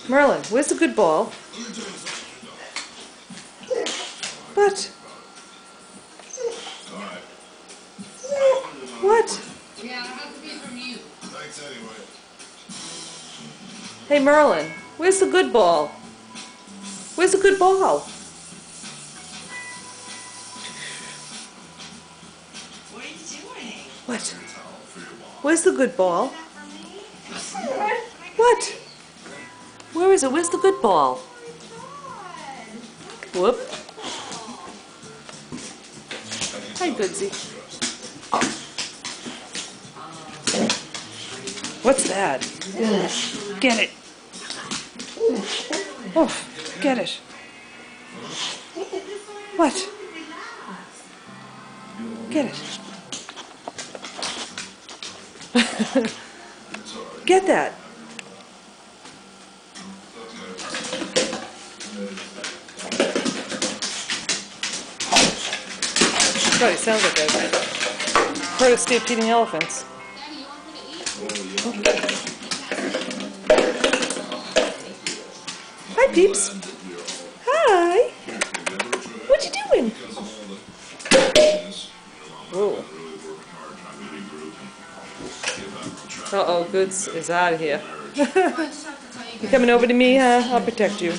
Merlin, where's the good ball? What? What? Yeah, it has to be from you. Thanks anyway. Hey Merlin, where's the good ball? Where's the good ball? What are you doing? What? Where's the good ball? What? Where is it? Where's the good ball? Whoop. Hi, Goodsy. What's that? Get it. Oh, get it. What? Get it. Get that. God, it sounds like a herd of stampeding elephants. Daddy, you want me to eat? Hi, peeps. Hi. What you doing? Whoa. Uh-oh, Goods is out of here. You coming over to me, huh? I'll protect you.